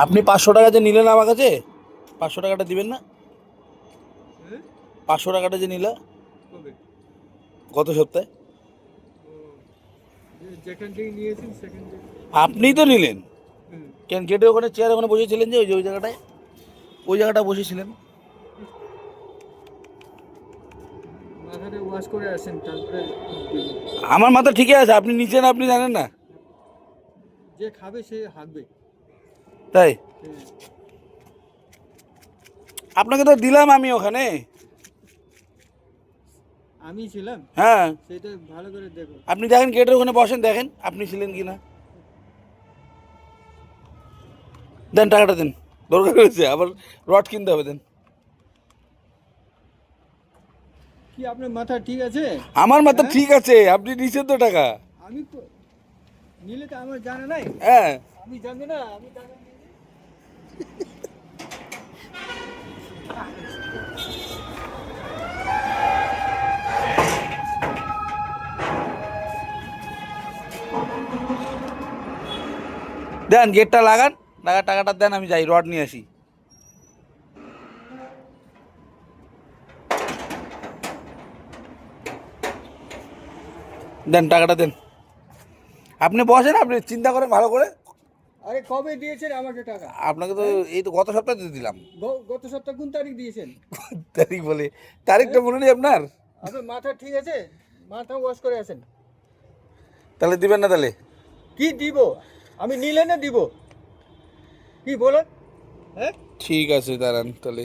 আপনি 500 টাকা যে নিলেন আমার কাছে, 500 টাকাটা দিবেন না? 500 টাকাটা যে নিলে কবে? গত সপ্তাহে, ও, যেখান থেকে নিয়েছেন সেখান থেকে। আপনিই তো নিলেন। হুম। কেন গেটে ওখানে চেয়ার ওখানে বসেছিলেন যে, ওই জায়গাটায়, ওই জায়গাটা বসেছিলেন। মাথাটা ওয়াশ করে আসেন তারপরে দিব। আমার মাথা ঠিকই আছে, আপনি নিচে না, আপনি জানেন না? যে খাবে সে হাঁকবে। তাই হ্যাঁ। আপনাকে তো দিলাম আমি ওখানে। আমি ছিলাম, হ্যাঁ, সেটা ভালো করে দেখো। আপনি দেখেন গেটের ওখানে বসেন, দেখেন আপনি ছিলেন কি না। দেন টাকাটা দেন, দরকার হয়েছে আবার রড কিনতে হবে, দেন। কি আপনার মাথা ঠিক আছে? আমার মাথা হ্যাঁ, ঠিক আছে, আপনি নিছেন তো টাকা। আমি নিলে তো আমার জানা নাই। হ্যাঁ, আমি জানি না, আমি জানি না। দেন গেটটা লাগান, টাকাটা দেন, আমি যাই রড নিয়ে আসি। দেন টাকাটা দেন। আপনি বসেন, আপনি চিন্তা করেন ভালো করে। আরে কবে দিয়েছেন আমাকে টাকা? আপনাকে তো হ্যাঁ? এই তো গত সপ্তাহে দিলাম। গত সপ্তাহ কোন তারিখ দিয়েছেন? তারিখ বলে, তারিখটা হ্যাঁ? মনে নেই আপনার? আপনার মাথা ঠিক আছে? মাথা ওয়াশ করে আসেন। তাহলে দিবেন না তাহলে? কি দিব? আমি নিলে না দিব? কি বলেন? হ্যাঁ? ঠিক আছে, দাঁড়ান তাহলে।